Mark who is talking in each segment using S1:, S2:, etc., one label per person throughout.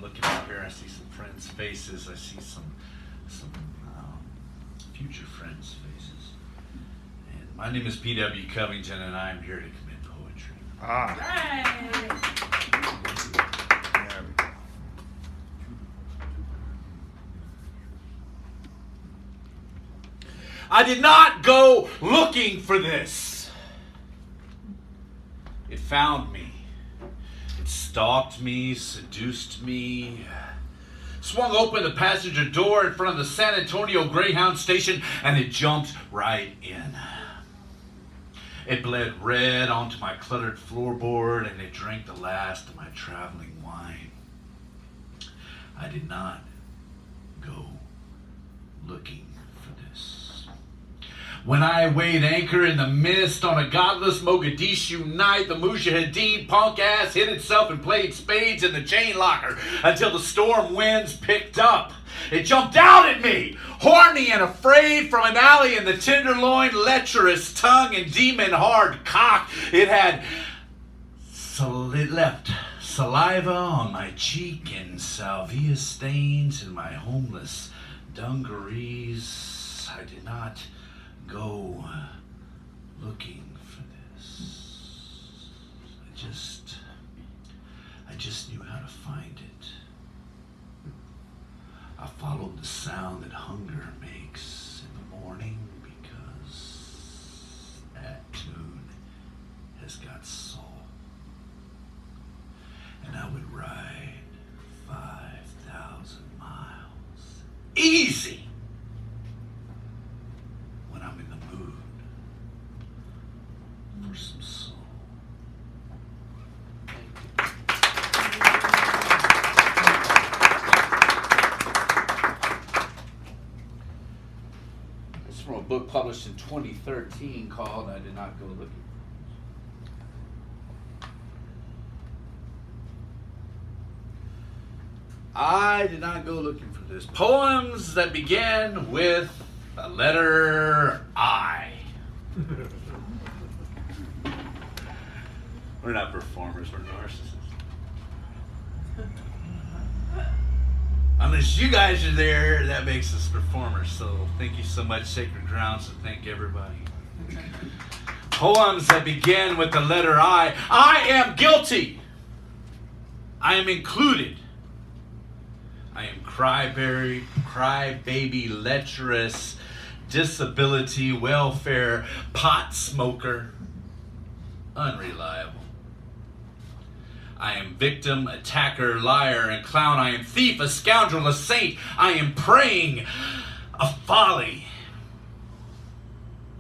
S1: looking out here, I see some friends' faces. I see some future friends' faces. And my name is P.W. Covington, and I'm here to commit poetry. I did not go looking for this. It found me. It stalked me, seduced me, swung open the passenger door in front of the San Antonio Greyhound station, and it jumped right in. It bled red onto my cluttered floorboard, and it drank the last of my traveling wine. I did not go looking for this. When I weighed anchor in the mist on a godless Mogadishu night, the Mujahideen punk ass hid itself and played spades in the chain locker until the storm winds picked up. It jumped out at me, horny and afraid, from an alley in the tenderloin, lecherous tongue and demon-hard cock. It left saliva on my cheek and salvia stains in my homeless dungarees. I did not go looking for this. I just knew how to find it. I followed the sound that hunger makes in the morning because that tune has got soul. And I would ride 5,000 miles easy when I'm in the mood for some soul. It's from a book published in 2013 called I Did Not Go Looking. I did not go looking for this. Poems that begin with the letter I. We're not performers, we're narcissists. Unless you guys are there, that makes us performers. So thank you so much, Sacred Grounds, and thank everybody. Poems that begin with the letter I. I am guilty. I am included. I am crybaby, lecherous, disability, welfare, pot smoker, unreliable. I am victim, attacker, liar, and clown. I am thief, a scoundrel, a saint. I am praying, a folly.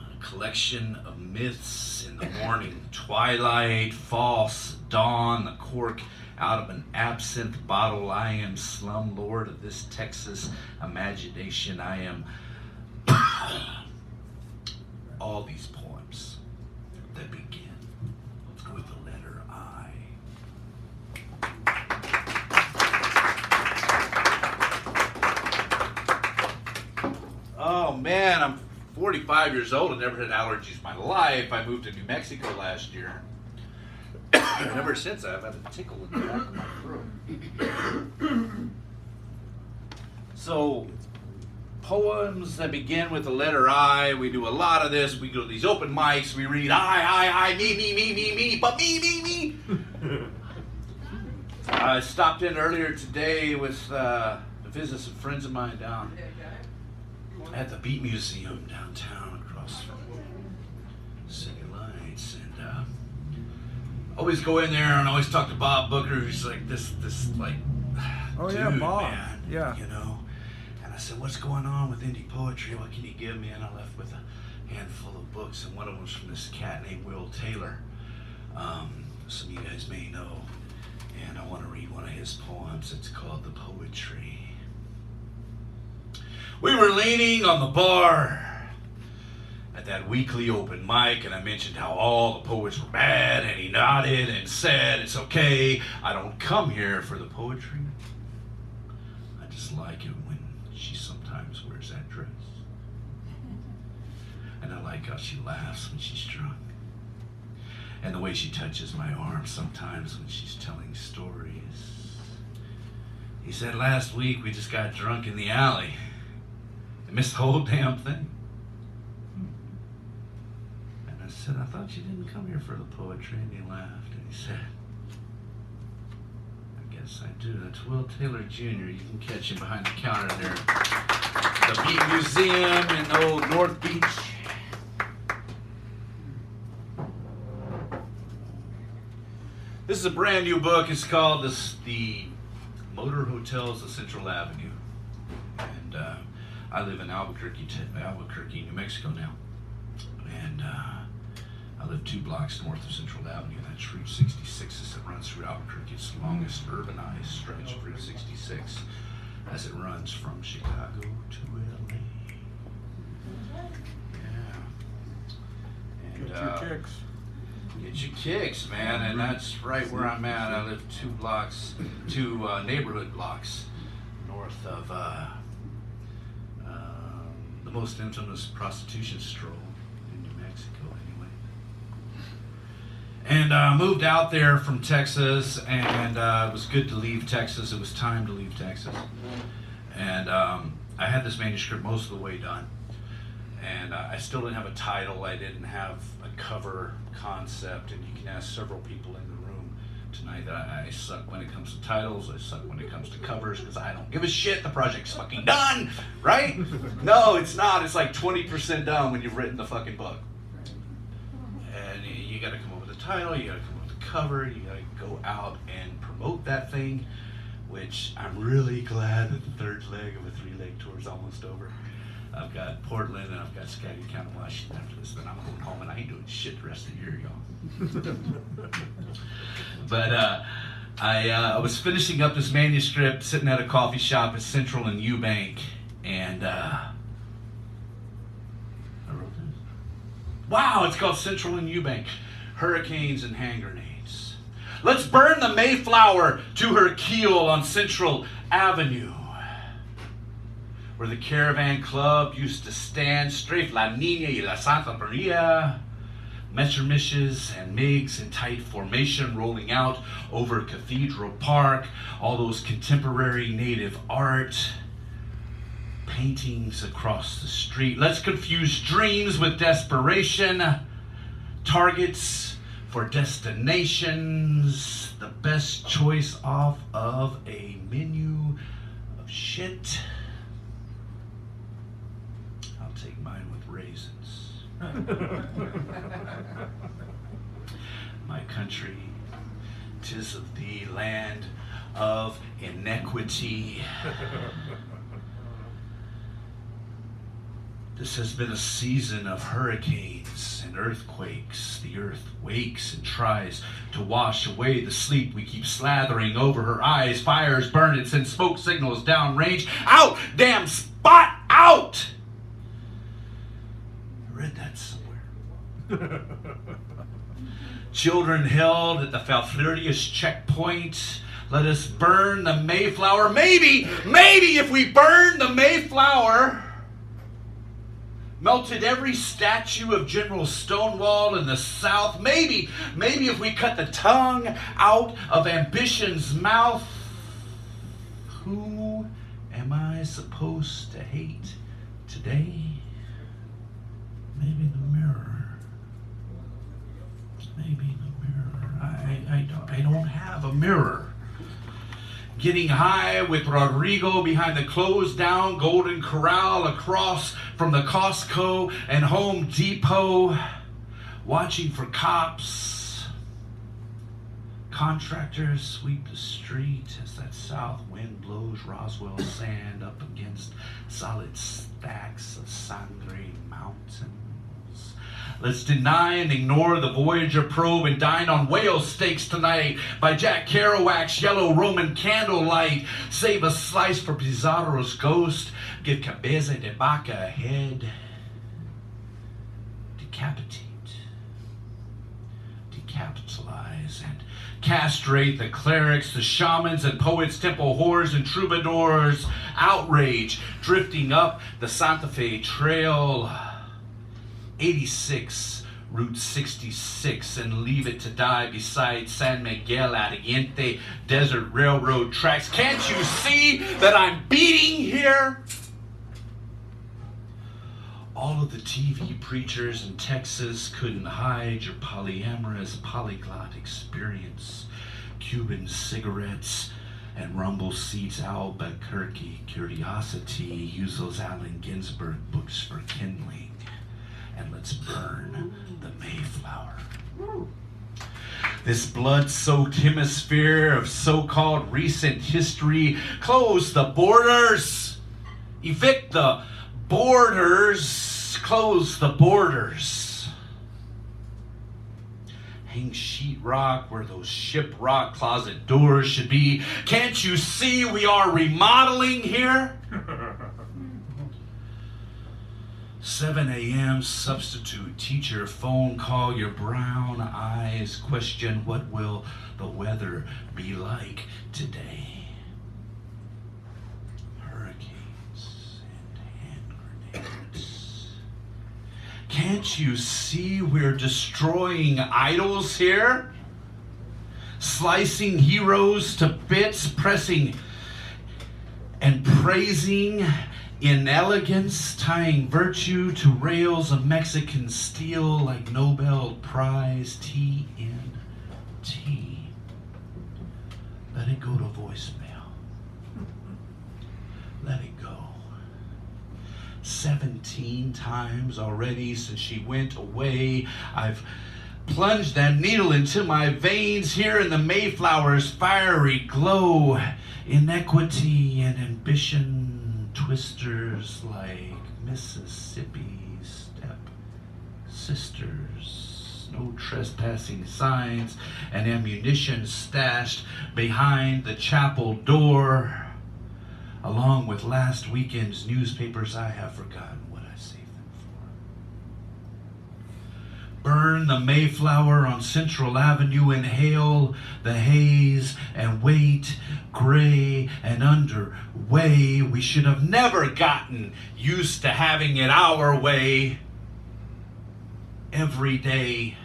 S1: A collection of myths in the morning, twilight, false, dawn, the cork out of an absinthe bottle. I am slumlord of this Texas imagination. I am all these poems that begin with the letter I. Oh man, I'm 45 years old and never had allergies in my life. I moved to New Mexico last year. And ever since I've had a tickle in the back of my throat. So, poems that begin with the letter I. We do a lot of this. We go to these open mics. We read I, me, but me. I stopped in earlier today with to visit some friends of mine down at the Beat Museum downtown across from City Lights, and always go in there and always talk to Bob Booker, who's like this like,
S2: oh
S1: dude,
S2: yeah, Bob,
S1: man,
S2: yeah,
S1: you know. And I said, what's going on with indie poetry? What can you give me? And I left with a handful of books, and one of them was from this cat named Will Taylor. Some of you guys may know, and I want to read one of his poems. It's called The Poetry. We were leaning on the bar at that weekly open mic, and I mentioned how all the poets were bad, and he nodded and said, it's okay, I don't come here for the poetry. I just like it when she sometimes wears that dress. And I like how she laughs when she's drunk. And the way she touches my arm sometimes when she's telling stories. He said, last week we just got drunk in the alley. I missed the whole damn thing. And I said, I thought you didn't come here for the poetry. And he laughed and he said, I guess I do. That's Will Taylor Jr. You can catch him behind the counter there. The Beat Museum in old North Beach. This is a brand new book. It's called The Motor Hotels of Central Avenue. And I live in Albuquerque, New Mexico now. And I live 2 blocks north of Central Avenue. That's Route 66 as it runs through Albuquerque. It's the longest urbanized stretch of Route 66 as it runs from Chicago to LA. Yeah. And,
S2: Get your kicks.
S1: Get your kicks, man, and that's right where I'm at. I live 2 neighborhood blocks north of the most infamous prostitution stroll in New Mexico, anyway. And I moved out there from Texas, and it was good to leave Texas. It was time to leave Texas. And I had this manuscript most of the way done. And I still didn't have a title. I didn't have a cover concept. And you can ask several people in the room tonight that I suck when it comes to titles. I suck when it comes to covers because I don't give a shit. The project's fucking done, right? No, it's not. It's like 20% done when you've written the fucking book. And you got to come up with a title. You got to come up with a cover. You got to go out and promote that thing, which I'm really glad that the third leg of a 3-leg tour is almost over. I've got Portland and I've got Skagit County, Washington after this. Then I'm going home and I ain't doing shit the rest of the year, y'all. But I was finishing up this manuscript, sitting at a coffee shop at Central in Eubank, and I wrote this. Wow, it's called Central in Eubank. Hurricanes and hand grenades. Let's burn the Mayflower to her keel on Central Avenue, where the Caravan Club used to stand. Strafe La Nina y La Santa Maria, Messermishes and MiGs in tight formation rolling out over Cathedral Park. All those contemporary native art paintings across the street. Let's confuse dreams with desperation. Targets for destinations. The best choice off of a menu of shit. Take mine with raisins. My country, 'tis of thee, land of inequity. This has been a season of hurricanes and earthquakes. The earth wakes and tries to wash away the sleep we keep slathering over her eyes. Fires burn and send smoke signals downrange. Out! Damn spot! Out! Read that somewhere. Children held at the Falfurrias checkpoint. Let us burn the Mayflower. Maybe if we burn the Mayflower, melted every statue of General Stonewall in the South. Maybe if we cut the tongue out of ambition's mouth, who am I supposed to hate today? Maybe the mirror. Maybe the mirror. I don't have a mirror. Getting high with Rodrigo behind the closed down Golden Corral across from the Costco and Home Depot. Watching for cops. Contractors sweep the street as that south wind blows Roswell sand up against solid stacks of Sangre Mountains. Let's deny and ignore the Voyager probe and dine on whale steaks tonight by Jack Kerouac's yellow Roman candlelight. Save a slice for Pizarro's ghost. Give Cabeza de Vaca a head. Decapitate. Decapitalize and castrate the clerics, the shamans and poets, temple whores and troubadours. Outrage drifting up the Santa Fe Trail. 86 Route 66 and leave it to die beside San Miguel Ardiente Desert Railroad tracks. Can't you see that I'm beating here? All of the TV preachers in Texas couldn't hide your polyamorous polyglot experience. Cuban cigarettes and rumble seats, Albuquerque curiosity. Use those Allen Ginsberg books for kindling. And let's burn the Mayflower. This blood-soaked hemisphere of so-called recent history. Close the borders. Evict the borders. Close the borders. Hang sheetrock where those shiprock closet doors should be. Can't you see we are remodeling here? 7 a.m. substitute teacher phone call. Your brown eyes question, what will the weather be like today? Hurricanes and hand grenades. Can't you see we're destroying idols here? Slicing heroes to bits, pressing and praising inelegance, tying virtue to rails of Mexican steel like Nobel Prize TNT. Let it go to voicemail. Let it go. 17 times already since she went away, I've plunged that needle into my veins here in the Mayflower's fiery glow. Inequity and ambition twisters like Mississippi step sisters. No trespassing signs and ammunition stashed behind the chapel door. Along with last weekend's newspapers, I have forgotten what I saved them for. Burn the Mayflower on Central Avenue, inhale the haze and wait, gray and underway. We should have never gotten used to having it our way. Every day,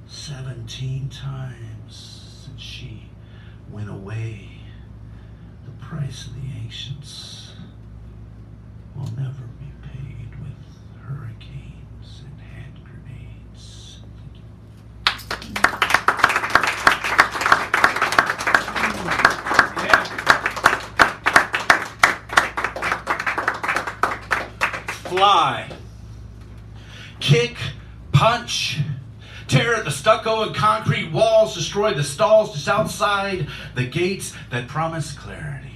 S1: 17 times since she went away. The price of the ancients will never be paid with hurricanes and hand grenades. Fly, kick, punch, tear at the stucco and concrete walls, destroy the stalls just outside the gates that promise clarity.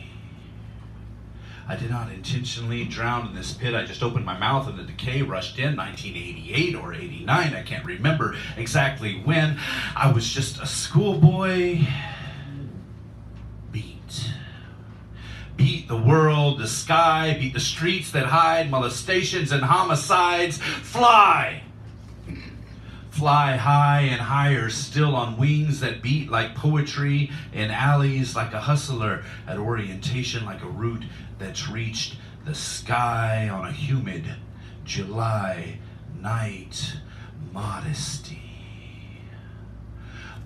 S1: I did not intentionally drown in this pit. I just opened my mouth and the decay rushed in. 1988 or 89, I can't remember exactly when. I was just a schoolboy. Beat the world, the sky, beat the streets that hide molestations and homicides. Fly! Fly high and higher, still on wings that beat like poetry, in alleys like a hustler, at orientation like a route that's reached the sky on a humid July night. Modesty.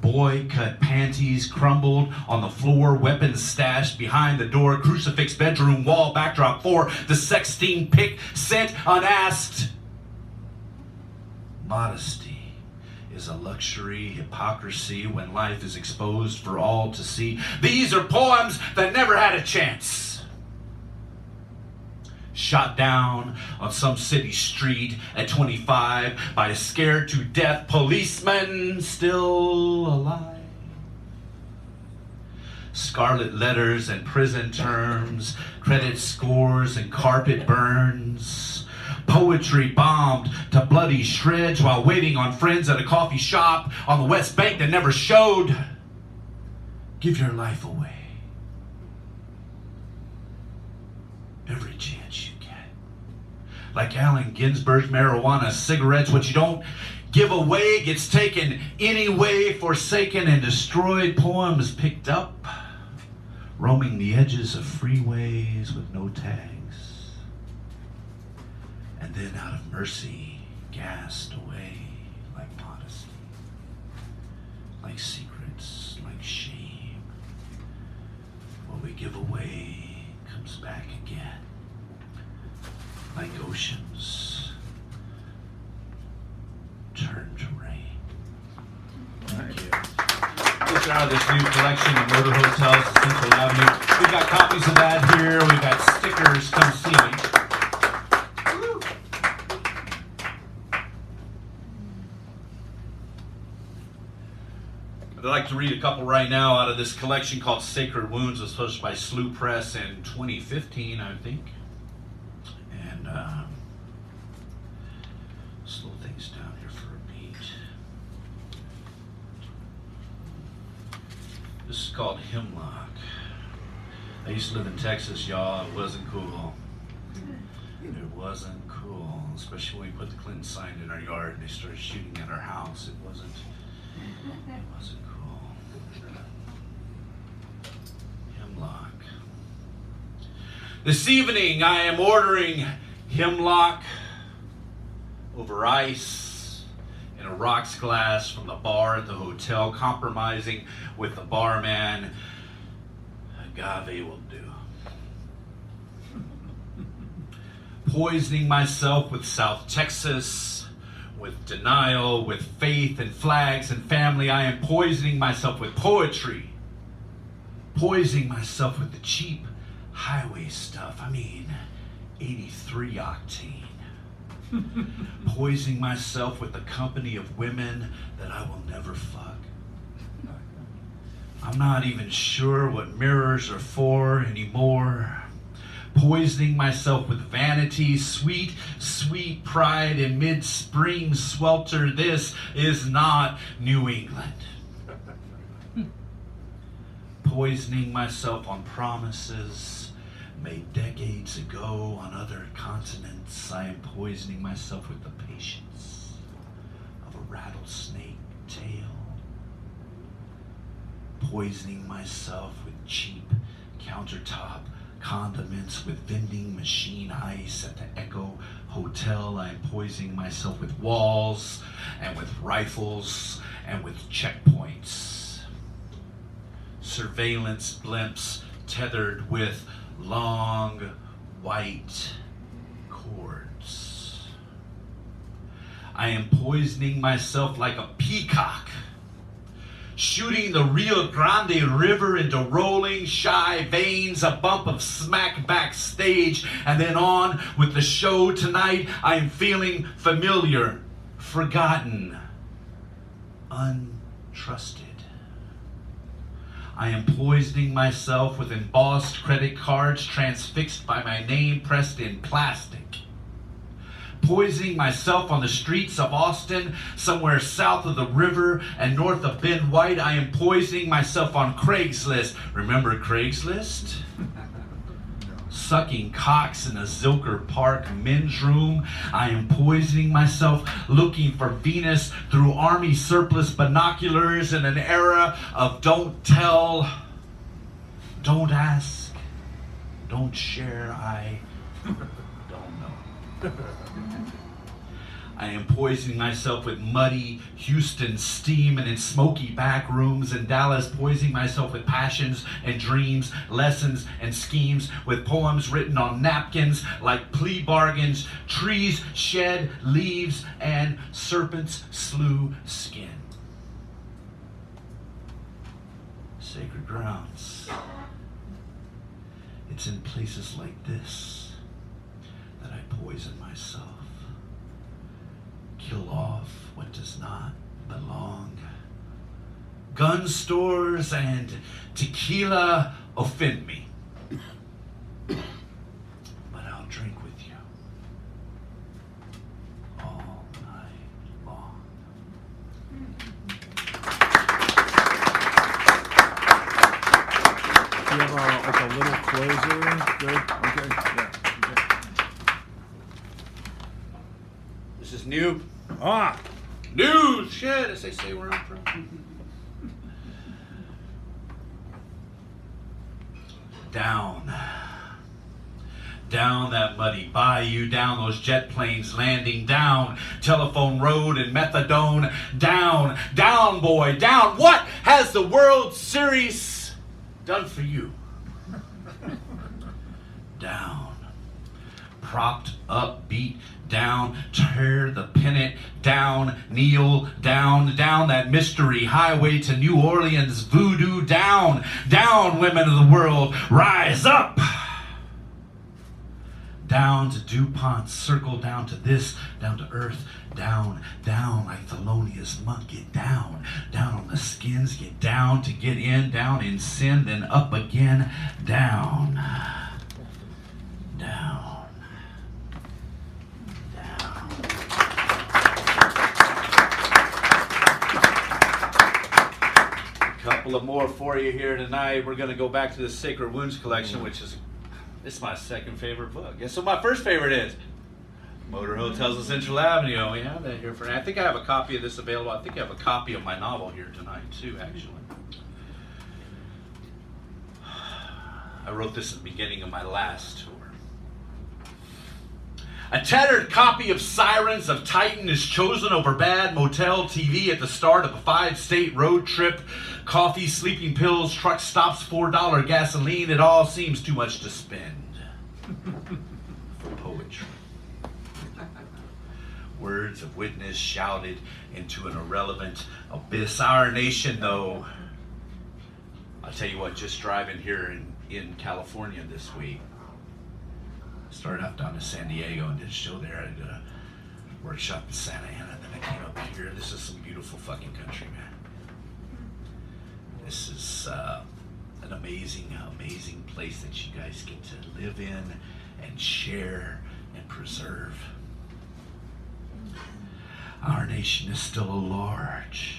S1: Boy cut panties crumbled on the floor, weapons stashed behind the door, crucifix bedroom wall, backdrop 4, the sexting pic sent unasked. Modesty is a luxury hypocrisy when life is exposed for all to see. These are poems that never had a chance. Shot down on some city street at 25 by a scared to death policeman still alive. Scarlet letters and prison terms, credit scores and carpet burns. Poetry bombed to bloody shreds while waiting on friends at a coffee shop on the West Bank that never showed. Give your life away. Every chance you get. Like Allen Ginsberg's marijuana cigarettes, what you don't give away gets taken anyway, forsaken and destroyed. Poems picked up, roaming the edges of freeways with no tags. And then out of mercy, gassed away like modesty, like secrets, like shame. What we give away comes back again, like oceans turn to rain. Thank you. These are out of this new collection of murder hotels at Central Avenue. We've got copies of that here. We've got stickers. Come see me. I'd like to read a couple right now out of this collection called Sacred Wounds. It was published by Slough Press in 2015, I think. And slow things down here for a beat. This is called Hemlock. I used to live in Texas, y'all. It wasn't cool. It wasn't cool, especially when we put the Clinton sign in our yard and they started shooting at our house. It wasn't cool. Hemlock. This evening I am ordering hemlock over ice in a rocks glass from the bar at the hotel, compromising with the barman. Agave will do. Poisoning myself with South Texas, with denial, with faith and flags and family. I am poisoning myself with poetry. Poisoning myself with the cheap highway stuff. 83 octane. Poisoning myself with the company of women that I will never fuck. I'm not even sure what mirrors are for anymore. Poisoning myself with vanity, sweet, sweet pride in mid-spring swelter. This is not New England. Poisoning myself on promises made decades ago on other continents. I am poisoning myself with the patience of a rattlesnake tail. Poisoning myself with cheap countertop condiments, with vending machine ice at the Echo Hotel. I am poisoning myself with walls and with rifles and with checkpoints. Surveillance blimps tethered with long white cords. I am poisoning myself like a peacock, shooting the Rio Grande River into rolling, shy veins, a bump of smack backstage, and then on with the show tonight. I am feeling familiar, forgotten, untrusted. I am poisoning myself with embossed credit cards transfixed by my name pressed in plastic. Poisoning myself on the streets of Austin, somewhere south of the river and north of Ben White. I am poisoning myself on Craigslist. Remember Craigslist? Sucking cocks in a Zilker Park men's room. I am poisoning myself looking for Venus through army surplus binoculars in an era of don't tell, don't ask, don't share. I don't know. I am poisoning myself with muddy Houston steam and in smoky back rooms in Dallas, poisoning myself with passions and dreams, lessons and schemes, with poems written on napkins like plea bargains, trees shed leaves and serpents slew skin. Sacred grounds. It's in places like this that I poison myself. Kill off what does not belong. Gun stores and tequila offend me, but I'll drink with you all night long.
S2: Do you have like a little closer? Good. Okay. Yeah. Okay.
S1: This is new.
S2: New
S1: shit, as they say where I'm from. down that muddy bayou, down those jet planes landing, down Telephone Road and Methadone, down, down, boy, down. What has the World Series done for you? Down, propped up, beat down, tear the pennant down, kneel down, down that mystery highway to New Orleans, voodoo down, down, women of the world, rise up. Down to DuPont, circle down to this, down to earth, down, down like Thelonious Monk, get down, down on the skins, get down to get in, down in sin, then up again, down, down. Couple of more for you here tonight. We're going to go back to the Sacred Wounds collection, which is it's my second favorite book. Guess what my first favorite is? Motor Hotels of Central Avenue. Oh, yeah, that here for. I think I have a copy of this available. I think I have a copy of my novel here tonight too, actually. I wrote this at the beginning of my last tour. A tattered copy of Sirens of Titan is chosen over bad motel TV at the start of a 5-state road trip. Coffee, sleeping pills, truck stops, $4 gasoline. It all seems too much to spend for poetry. Words of witness shouted into an irrelevant abyss. Our nation, though, I'll tell you what, just driving here in California this week, started out down to San Diego and did a show there. I did a workshop in Santa Ana. Then I came up here. This is some beautiful fucking country, man. This is an amazing, amazing place that you guys get to live in and share and preserve. Our nation is still a large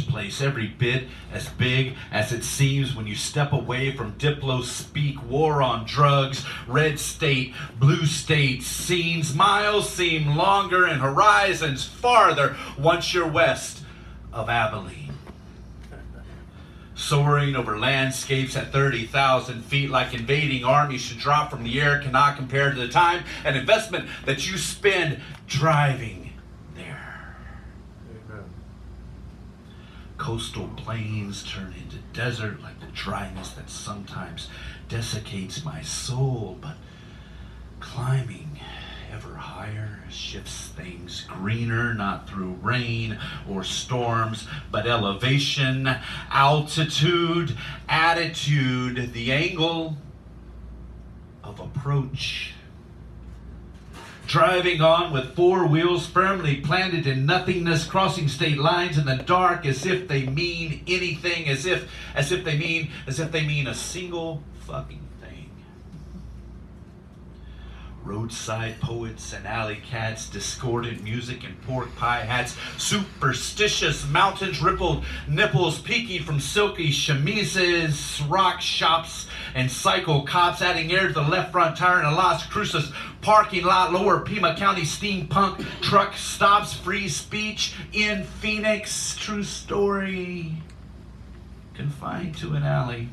S1: place, every bit as big as it seems when you step away from Diplo speak, war on drugs, red state, blue state scenes. Miles seem longer and horizons farther once you're west of Abilene. Soaring over landscapes at 30,000 feet like invading armies should drop from the air cannot compare to the time and investment that you spend driving there.
S2: Amen.
S1: Coastal plains turn into desert like the dryness that sometimes desiccates my soul, but climbing ever higher shifts things greener, not through rain or storms, but elevation, altitude, attitude, the angle of approach. Driving on with 4 wheels firmly planted in nothingness, crossing state lines in the dark as if they mean anything, as if they mean a single fucking thing. Roadside poets and alley cats, discordant music and pork pie hats, superstitious mountains, rippled nipples peeking from silky chemises, rock shops and cycle cops adding air to the left front tire in a Las Cruces parking lot, lower Pima County steampunk truck stops, free speech in Phoenix, true story, confined to an alley.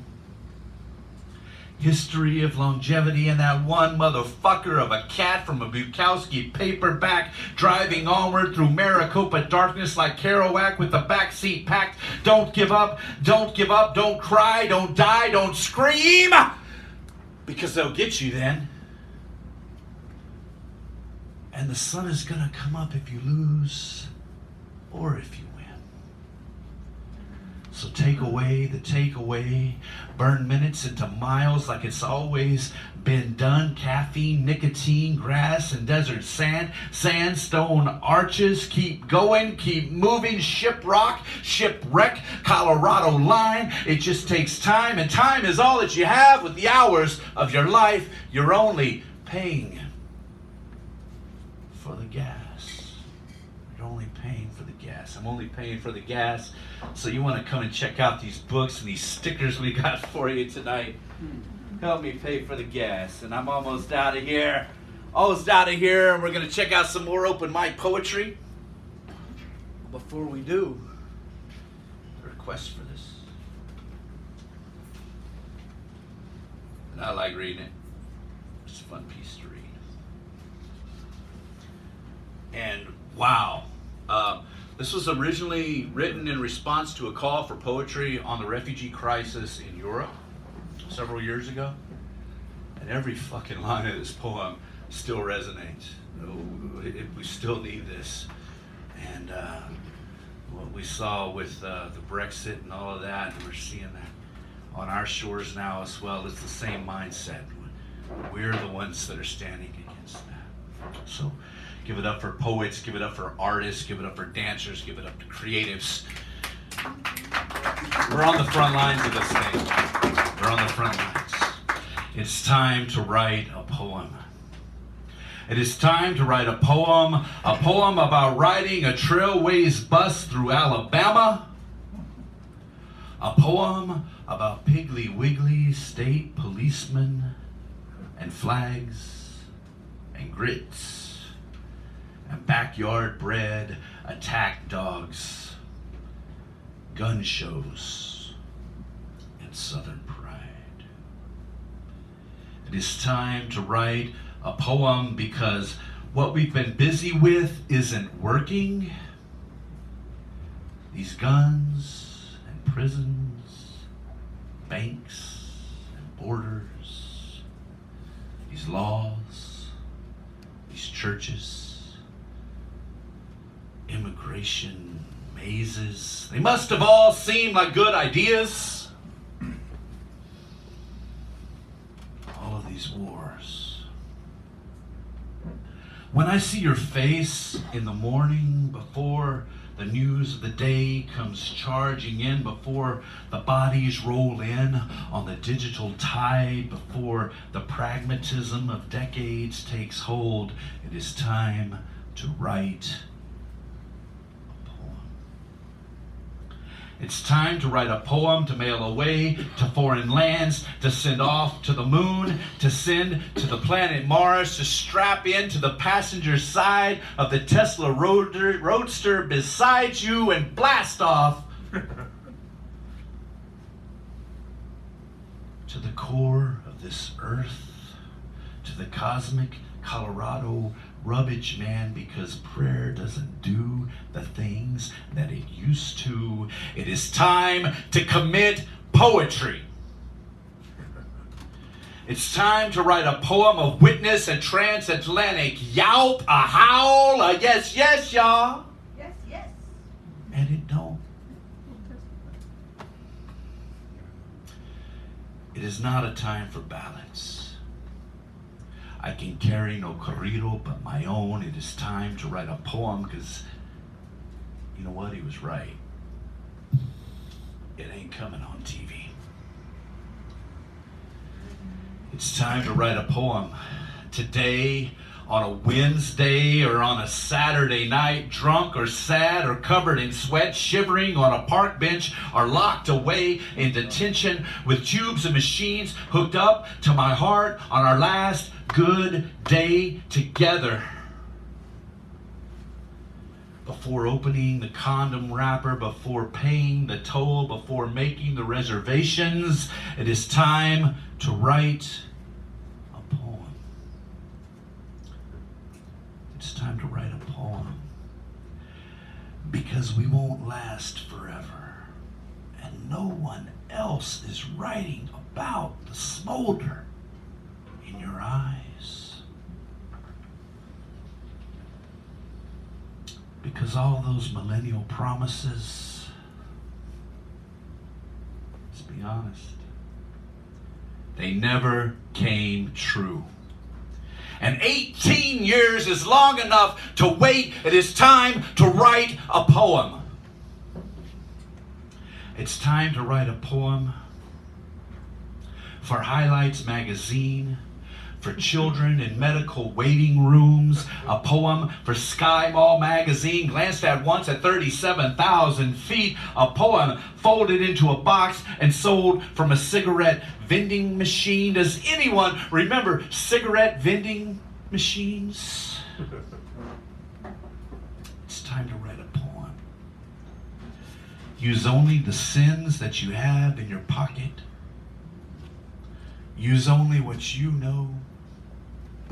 S1: History of longevity and that one motherfucker of a cat from a Bukowski paperback driving onward through Maricopa darkness like Kerouac with the backseat packed. Don't give up, don't give up, don't cry, don't die, don't scream, because they'll get you then. And the sun is gonna come up if you lose or if you win. So take away the takeaway, burn minutes into miles like it's always been done. Caffeine, nicotine, grass, and desert sand, sandstone arches. Keep going, keep moving. Shiprock, shipwreck, Colorado line. It just takes time, and time is all that you have with the hours of your life. You're only paying for the gas. You're only paying for the gas. I'm only paying for the gas. So you want to come and check out these books and these stickers we got for you tonight. Help me pay for the gas. And I'm almost out of here. Almost out of here. And we're going to check out some more open mic poetry. Before we do, a request for this. And I like reading it. It's a fun piece to read. And wow, this was originally written in response to a call for poetry on the refugee crisis in Europe several years ago. And every fucking line of this poem still resonates. We still need this. And what we saw with the Brexit and all of that, and we're seeing that on our shores now as well. It's the same mindset. We're the ones that are standing against that. So give it up for poets, give it up for artists, give it up for dancers, give it up to creatives. We're on the front lines of this thing. We're on the front lines. It's time to write a poem. It is time to write a poem about riding a trailways bus through Alabama, a poem about Piggly Wiggly state policemen and flags and grits and backyard bred attack dogs, gun shows, and Southern pride. It is time to write a poem because what we've been busy with isn't working. These guns and prisons, banks and borders, these laws, these churches, immigration mazes, they must have all seemed like good ideas. All of these wars. When I see your face in the morning before the news of the day comes charging in, before the bodies roll in on the digital tide, before the pragmatism of decades takes hold, it is time to write a poem. It's time to write a poem to mail away to foreign lands, to send off to the moon, to send to the planet Mars, to strap into the passenger side of the Tesla Roadster beside you and blast off to the core of this earth, to the cosmic Colorado rubbish man, because prayer doesn't do the things that it used to. It is time to commit poetry. It's time to write a poem of witness, a transatlantic yowp, a howl, a yes, yes, y'all.
S3: Yes, yes.
S1: And it don't. It is not a time for balance. I can carry no corrido but my own. It is time to write a poem because, you know what, he was right. It ain't coming on TV. It's time to write a poem. Today, on a Wednesday or on a Saturday night, drunk or sad or covered in sweat, shivering on a park bench or locked away in detention with tubes and machines hooked up to my heart on our last good day together. Before opening the condom wrapper, before paying the toll, before making the reservations, it is time to write a poem. It's time to write a poem because we won't last forever, and no one else is writing about the smolder in your eyes, because all those millennial promises, let's be honest, they never came true. And 18 years is long enough to wait. It is time to write a poem. It's time to write a poem for Highlights magazine, for children in medical waiting rooms, a poem for Sky Mall magazine, glanced at once at 37,000 feet, a poem folded into a box and sold from a cigarette vending machine. Does anyone remember cigarette vending machines? It's time to write a poem. Use only the sins that you have in your pocket. Use only what you know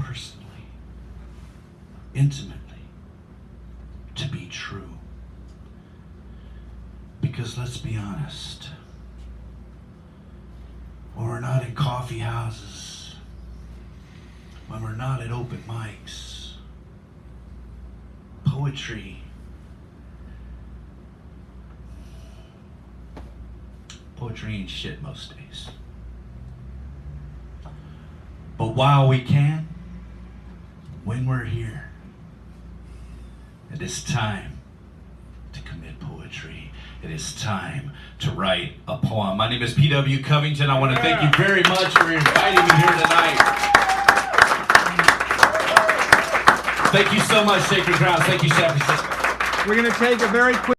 S1: personally, intimately, to be true. Because let's be honest, when we're not in coffee houses, when we're not at open mics, poetry ain't shit most days. But while we can, when we're here, it is time to commit poetry. It is time to write a poem. My name is P.W. Covington. I want to thank you very much for inviting me here tonight. Thank you so much, Sacred Grounds. Thank you, San Francisco.
S2: We're going to take a very quick